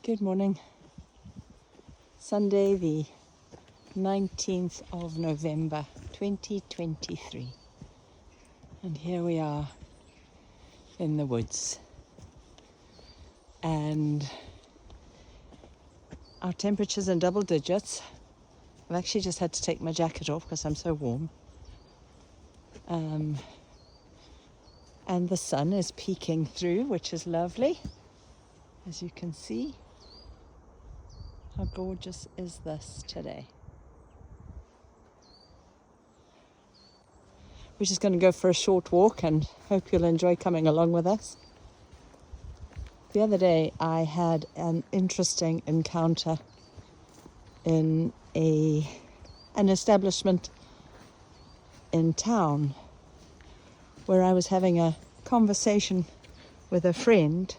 Good morning. Sunday the 19th of November 2023, and here we are in the woods, and our temperature's in double digits. I've actually just had to take my jacket off because I'm so warm, and the sun is peeking through, which is lovely, as you can see. How gorgeous is this today? We're just going to go for a short walk and hope you'll enjoy coming along with us. The other day I had an interesting encounter in an establishment in town where I was having a conversation with a friend,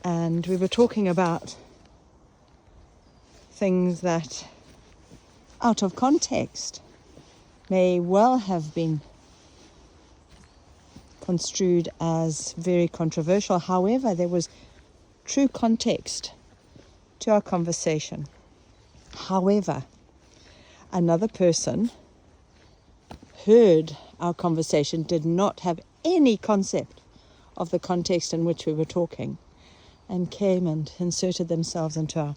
and we were talking about things that, out of context, may well have been construed as very controversial. However, there was true context to our conversation. However, another person heard our conversation, did not have any concept of the context in which we were talking, and came and inserted themselves into our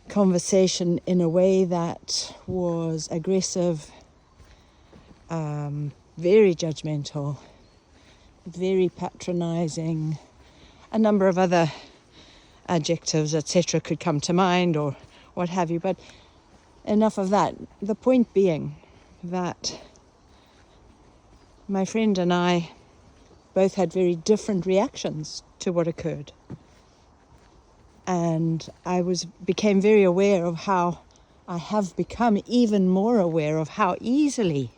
conversation in a way that was aggressive, very judgmental, very patronizing. A number of other adjectives, etc., could come to mind, or what have you, but enough of that. The point being that my friend and I both had very different reactions to what occurred. And I became very aware of how I have become even more aware of how easily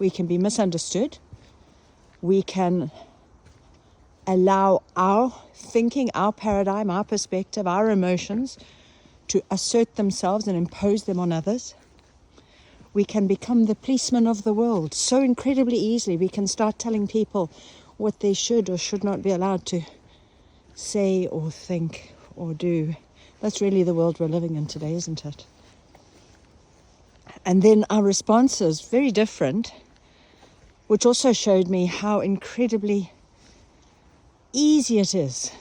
we can be misunderstood. We can allow our thinking, our paradigm, our perspective, our emotions to assert themselves and impose them on others. We can become the policeman of the world so incredibly easily. We can start telling people what they should or should not be allowed to say or think or do. That's really the world we're living in today, isn't it? And then our responses, very different, which also showed me how incredibly easy it is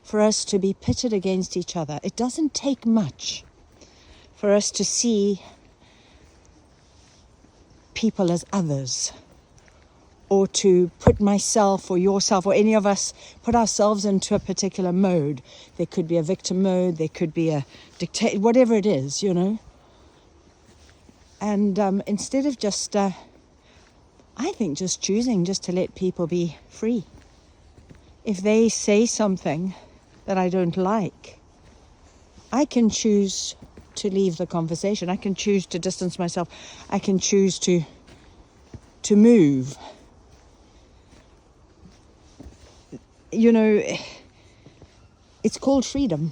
for us to be pitted against each other. It doesn't take much for us to see people as others, or to put myself or yourself or any of us put ourselves into a particular mode. There could be a victim mode, there could be a dictator, whatever it is, you know. And instead of just, I think just choosing just to let people be free. If they say something that I don't like, I can choose to leave the conversation. I can choose to distance myself. I can choose to move. You know, it's called freedom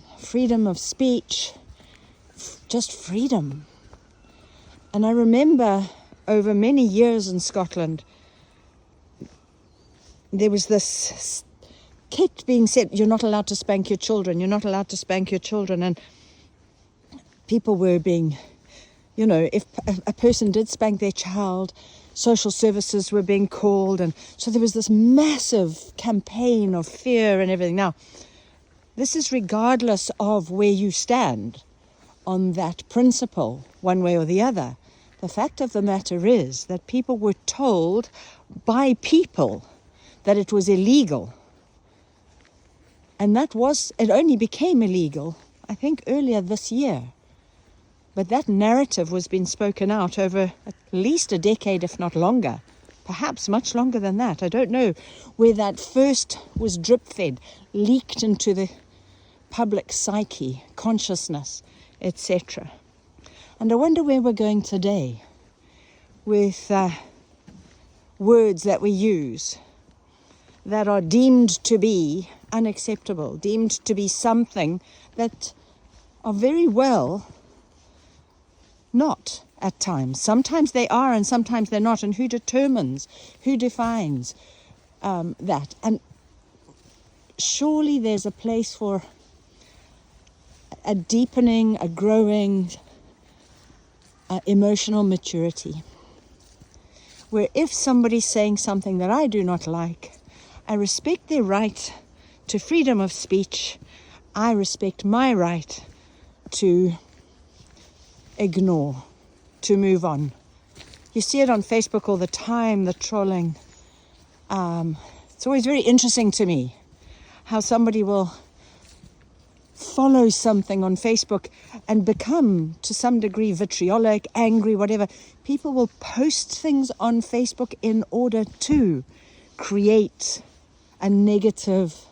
of speech, just freedom. And I remember over many years in Scotland, there was this kept being said, you're not allowed to spank your children, you're not allowed to spank your children. And people were being, you know, if a person did spank their child, social services were being called, and so there was this massive campaign of fear and everything. Now, this is regardless of where you stand on that principle, one way or the other. The fact of the matter is that people were told by people that it was illegal. And it only became illegal, I think, earlier this year. But that narrative was being spoken out over at least a decade, if not longer, perhaps much longer than that. I don't know where that first was drip-fed, leaked into the public psyche, consciousness, etc. And I wonder where we're going today with words that we use that are deemed to be unacceptable, deemed to be something that are very well not at times. Sometimes they are and sometimes they're not. And who defines that? And surely there's a place for a deepening, a growing emotional maturity, where if somebody's saying something that I do not like, I respect their right to freedom of speech. I respect my right to ignore, to move on. You see it on Facebook all the time, the trolling. It's always very interesting to me how somebody will follow something on Facebook and become, to some degree, vitriolic, angry, whatever. People will post things on Facebook in order to create a negative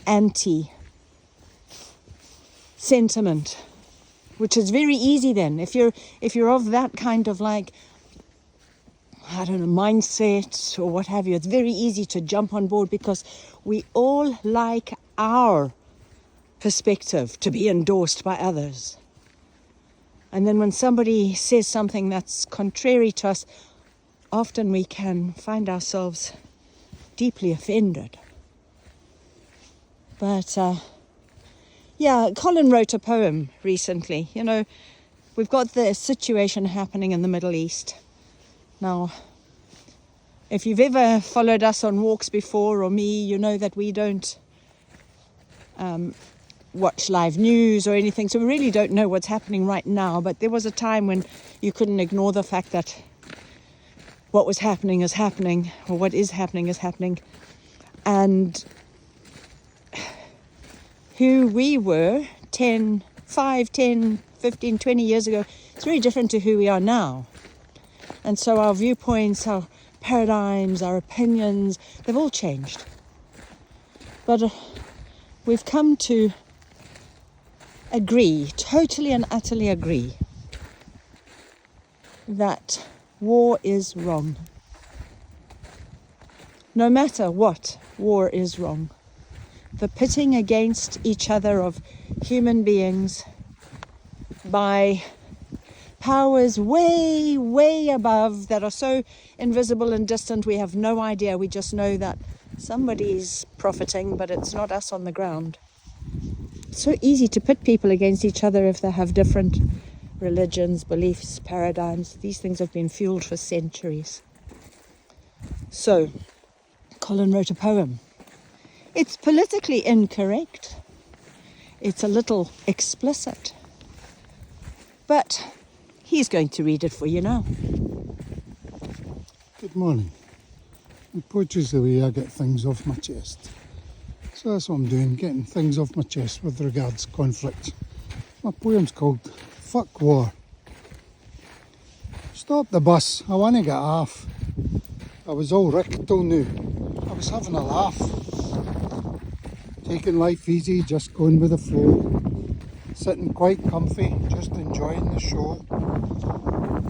anti-sentiment, which is very easy then. If you're of that kind of like, I don't know, mindset or what have you, it's very easy to jump on board because we all like our perspective to be endorsed by others. And then when somebody says something that's contrary to us, often we can find ourselves deeply offended. But Colin wrote a poem recently. You know, we've got the situation happening in the Middle East. Now, if you've ever followed us on walks before, or me, you know that we don't watch live news or anything, so we really don't know what's happening right now. But there was a time when you couldn't ignore the fact that what was happening is happening, or what is happening is happening. And who we were 5, 10, 15, 20 years ago, it's very different to who we are now. And so our viewpoints, our paradigms, our opinions, they've all changed. But we've come to agree, totally and utterly agree, that war is wrong. No matter what, war is wrong. The pitting against each other of human beings by powers way, way above that are so invisible and distant we have no idea. We just know that somebody's profiting, but it's not us on the ground. It's so easy to pit people against each other if they have different religions, beliefs, paradigms. These things have been fueled for centuries. So, Colin wrote a poem. It's politically incorrect. It's a little explicit. But he's going to read it for you now. Good morning. Poetry's the way I get things off my chest. So that's what I'm doing, getting things off my chest with regards to conflict. My poem's called Fuck War. Stop the bus, I want to get off. I was all wrecked till now. I was having a laugh. Taking life easy, just going with the flow. Sitting quite comfy, just enjoying the show.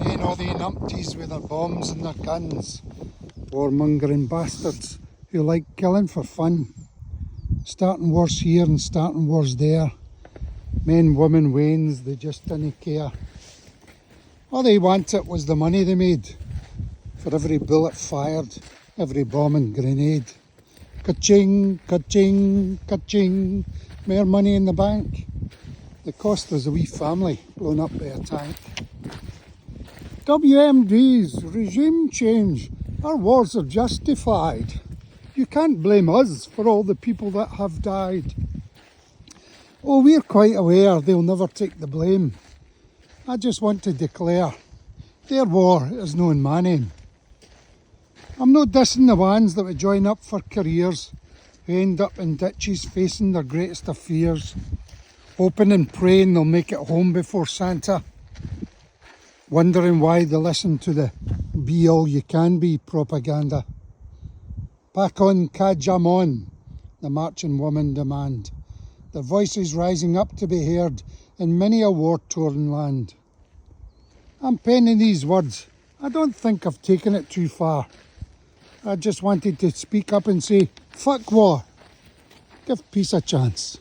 Ain't all the numpties with their bombs and their guns. Warmongering bastards who like killing for fun. Starting wars here and starting wars there. Men, women, wains, they just didn't care. All they wanted was the money they made. For every bullet fired, every bomb and grenade. Ka-ching, ka-ching, ka-ching. More money in the bank. The cost was a wee family blown up by a tank. WMD's regime change. Our wars are justified. You can't blame us for all the people that have died. Oh, we're quite aware they'll never take the blame. I just want to declare their war is no in my name. I'm not dissing the ones that would join up for careers, who end up in ditches facing their greatest of fears, hoping and praying they'll make it home before Santa, wondering why they listen to the be all you can be propaganda. Back on Kajamon, the marching women demand, their voices rising up to be heard in many a war-torn land. I'm penning these words, I don't think I've taken it too far. I just wanted to speak up and say, fuck war, give peace a chance.